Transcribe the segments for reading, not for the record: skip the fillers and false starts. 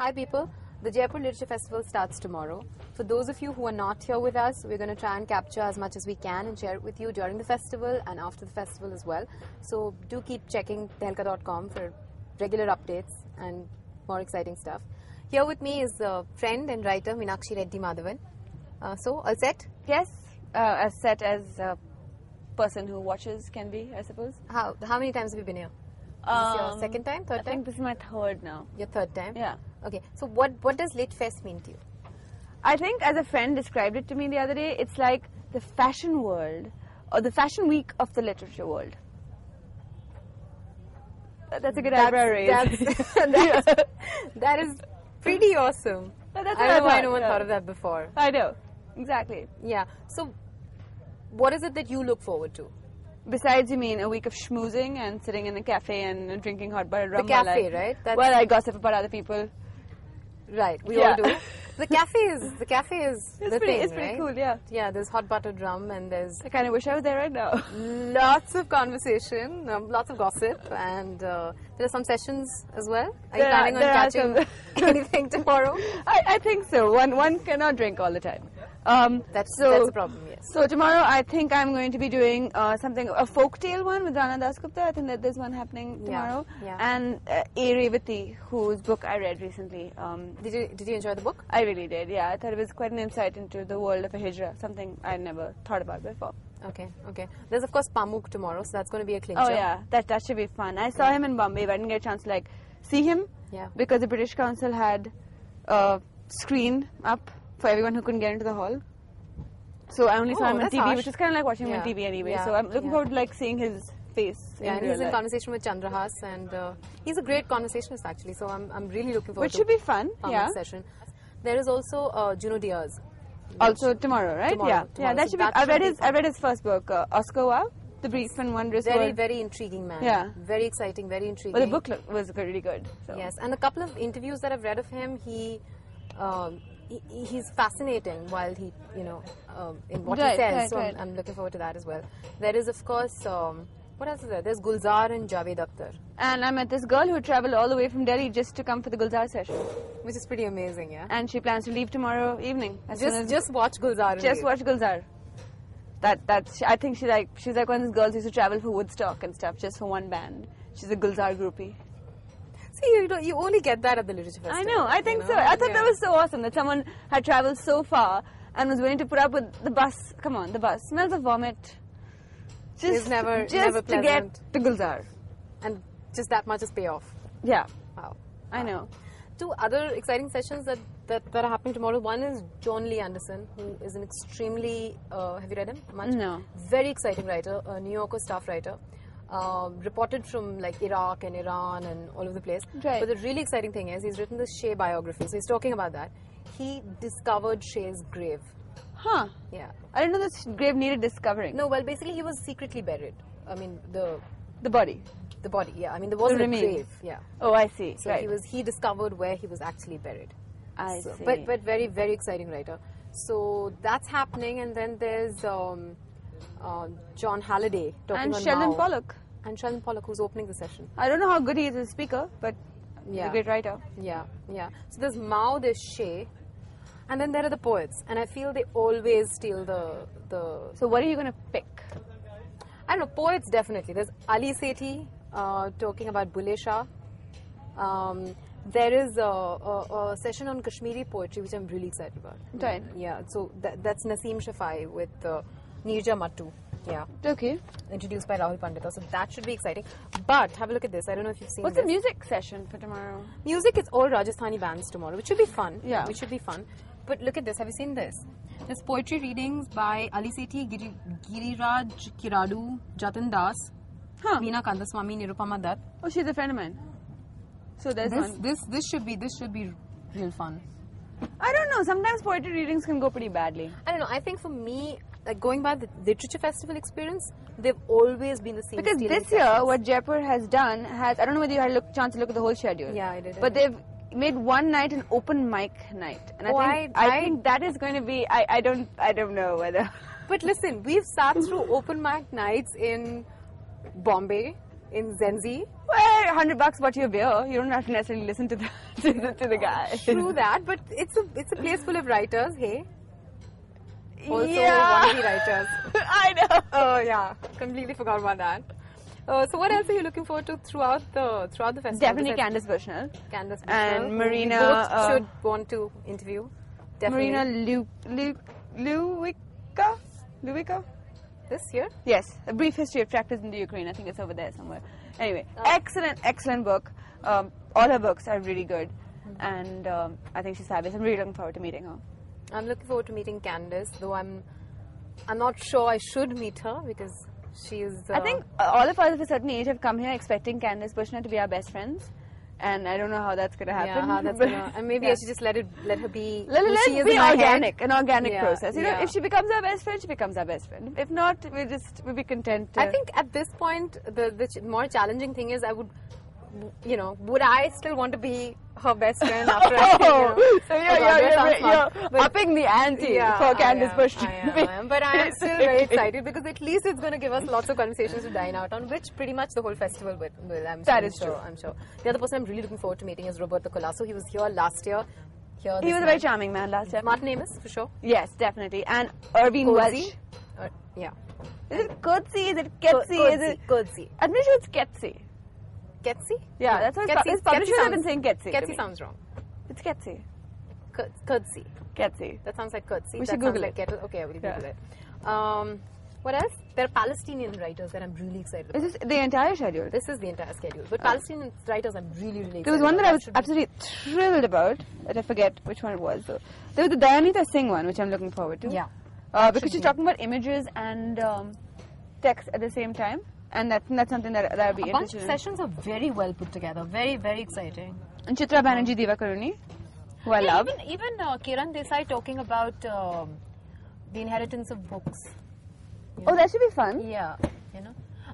Hi people, the Jaipur Literature Festival starts tomorrow. For those of you who are not here with us, we're going to try and capture as much as we can and share it with you during the festival and after the festival as well. So do keep checking tehelka.com for regular updates and more exciting stuff. Here with me is friend and writer Meenakshi Reddy Madhavan. So, all set? Yes, as set as a person who watches can be, I suppose. How many times have you been here? Is this your second time, third time? I think this is my third now. Your third time? Yeah. Okay, so what does Lit Fest mean to you? I think as a friend described it to me the other day, it's like the fashion world or the fashion week of the literature world. That's a good eyebrow raise. That is pretty awesome. That's I don't know why no one thought of that before. I know, exactly. Yeah, so what is it that you look forward to? Besides, you mean a week of schmoozing and sitting in a cafe and drinking hot buttered rum? The cafe, right? Well, I gossip about other people. Right, we all do. The cafe is the thing, It's pretty right? cool, yeah. Yeah, there's hot buttered rum and there's I kind of wish I was there right now. lots of conversation, lots of gossip, and there are some sessions as well. Are you planning on catching anything tomorrow? I think so. One cannot drink all the time. That's a problem, yes. So tomorrow I think I'm going to be doing a folktale one with Rana Dasgupta. I think that there's one happening tomorrow. Yeah. And A. Revati, whose book I read recently. Did you enjoy the book? I really did, yeah. I thought it was quite an insight into the world of a hijra, something I never thought about before. Okay. There's of course Pamuk tomorrow, so that's going to be a clincher. Oh yeah, that should be fun. I saw him in Bombay, but I didn't get a chance to see him. Yeah. Because the British Council had a screen up for everyone who couldn't get into the hall. So I only saw him on TV, harsh. which is kind of like watching him on TV anyway. Yeah. So I'm looking forward to seeing his face. Yeah, and real he's in life. conversation with Chandrahas, and he's a great conversationist actually. So I'm really looking forward Which to should be fun. Pamuk's Yeah. session. There is also Juno Diaz. Also tomorrow, right? Tomorrow. Yeah. That So should be. that I should read be his. fun. I read his first book, Oscar Wilde, The Brief and Wondrous World. Very intriguing man. Yeah. Very exciting, very intriguing. Well, the book was really good. So. Yes, and a couple of interviews that I've read of him, he's fascinating while he, in what he says. Right, so right. I'm looking forward to that as well. There is, of course, what else is there? There's Gulzar and Javed Akhtar. And I met this girl who traveled all the way from Delhi just to come for the Gulzar session. Which is pretty amazing, yeah? And she plans to leave tomorrow evening. Just watch Gulzar. Just watch Gulzar. I think she's like one of those girls who used to travel for Woodstock and stuff just for one band. She's a Gulzar groupie. See, you only get that at the Literature Festival. I know, I think so. I thought that was so awesome that someone had traveled so far and was willing to put up with the bus. Come on, the bus smells of vomit. It's never to pleasant. get to Gulzar. And just that much is payoff. Yeah. Wow. I know. Two other exciting sessions that are happening tomorrow. One is John Lee Anderson, who is an extremely, have you read him much? No. Very exciting writer, a New Yorker staff writer. Reported from Iraq and Iran and all over the place. Right. But the really exciting thing is he's written this Shea biography. So he's talking about that. He discovered Shea's grave. Huh. Yeah. I didn't know this grave needed discovering. No, well, basically he was secretly buried. I mean, the body. The body, yeah. I mean, there wasn't a grave. Yeah. Oh, I see. So right. he discovered where he was actually buried. I see. But very, very exciting writer. So that's happening, and then there's John Halliday talking and on Sheldon Mao. Pollock. And Sheldon Pollock, who's opening the session. I don't know how good he is as a speaker, but he's a great writer. Yeah. So there's Mao, there's Shea, and then there are the poets. And I feel they always steal the... So what are you going to pick? I don't know, poets definitely. There's Ali Sethi talking about Bulle Shah. There is a session on Kashmiri poetry, which I'm really excited about. Right. Yeah, so that's Naseem Shafai with Nirja Mattu. Yeah. Okay. Introduced by Rahul Pandita. So that should be exciting. But have a look at this. I don't know if you've seen What's this. the music session for tomorrow? Music is all Rajasthani bands tomorrow, which should be fun. Yeah. Which should be fun. But look at this. Have you seen this? There's poetry readings by Ali Sethi, Giriraj Kiradu, Jatin Das, Veena Kandaswamy, Nirupama Dutt. Oh, she's a friend of mine. So there's one. This should be real fun. I don't know. Sometimes poetry readings can go pretty badly. I don't know. I think for me, going by the Literature Festival experience, they've always been the same. Because this year, what Jaipur has done has, I don't know whether you had a chance to look at the whole schedule. Yeah, I did. But they've made one night an open mic night, and I think that is going to be. I don't know whether. But listen, we've sat through open mic nights in Bombay, in Zenzi. Where pay $100 bucks your beer, you don't have to necessarily listen to the to the guy. True that, but it's a place full of writers. Hey. Also, Yeah. wannabe writers. I know. Oh yeah, completely forgot about that. So what else are you looking forward to throughout the festival? Definitely Candice Bushnell. Candice And Bushnell, Marina, who we both should want to interview. Definitely. Marina Lewica? This year? Yes, A Brief History of Tractors in the Ukraine. I think it's over there somewhere. Anyway, excellent book. All her books are really good. And I think she's fabulous. I'm really looking forward to meeting her. I'm looking forward to meeting Candice, though I'm not sure I should meet her because she is... I think all of us of a certain age have come here expecting Candice Bushnell to be our best friends. And I don't know how that's going to happen. Yeah, how that's gonna, and maybe I should just let her be. Let she is be in my organic, head. an organic process. You know, yeah. if she becomes our best friend, she becomes our best friend. If not, we'll be content. I think at this point, the more challenging thing is would I still want to be her best friend after So you're upping the ante for Candice Bushnell. I am, but I am still very excited because at least it's going to give us lots of conversations to dine out on, which pretty much the whole festival will. That is true. I'm sure. The other person I'm really looking forward to meeting is Roberto Colasso. He was here last year. He was a very charming man last year. Martin Amis, for sure. Yes, definitely. And Irving Welsh. Yeah. Is it Coetzee? Is it Ketsy? Is it Coetzee? I'm pretty sure it's Ketsy. Ketsy? Yeah, that's what his publishers have been saying Ketsy. Ketsy sounds wrong. It's Ketsy. Coetzee. Ketsy. That sounds like Coetzee. We should Google it. Kettle. Okay, I will Google it. What else? There are Palestinian writers that I'm really excited about. Is this the entire schedule? This is the entire schedule. But Palestinian writers I'm really excited about. There was one that I was absolutely thrilled about, that I forget which one it was though. There was the Dayanita Singh one, which I'm looking forward to. Yeah. Because she's talking about images and text at the same time. And that's something that I'd be interested in. A bunch of sessions are very well put together. Very, very exciting. And Chitra Banerjee Divakaruni, who I love. Even Kiran Desai talking about the inheritance of books. Oh, that should be fun. Yeah,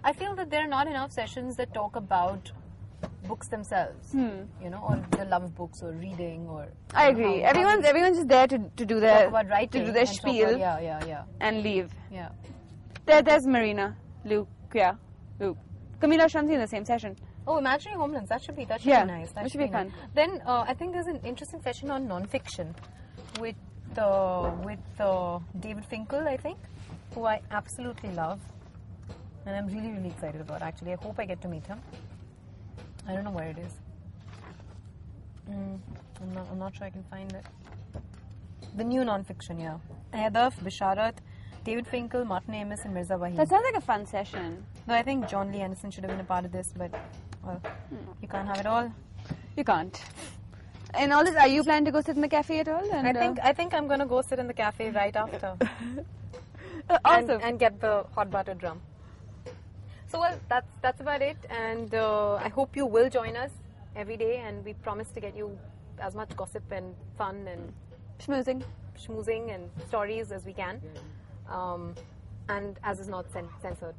I feel that there are not enough sessions that talk about books themselves, or the love of books or reading or. I agree. Everyone's just there to do their talk about writing, to do their spiel, and leave. Yeah. There's Marina, Luke. Camila Shamsi in the same session. Oh, Imaginary Homelands. That should be nice. That should be fun. Nice. Then I think there's an interesting session on non-fiction with David Finkel, I think, who I absolutely love, and I'm really excited about. Actually, I hope I get to meet him. I don't know where it is. I'm not sure I can find it. The new non-fiction, yeah. Hedaf, Bisharat, David Finkel, Martin Amis, and Mirza Waheed. That sounds like a fun session. No, I think John Lee Anderson should have been a part of this, but you can't have it all. You can't. And all this, are you planning to go sit in the cafe at all? And, I think I'm going to go sit in the cafe right after. Awesome. And get the hot butter drum. So well, that's about it. And I hope you will join us every day. And we promise to get you as much gossip and fun and schmoozing and stories as we can. And as is not censored.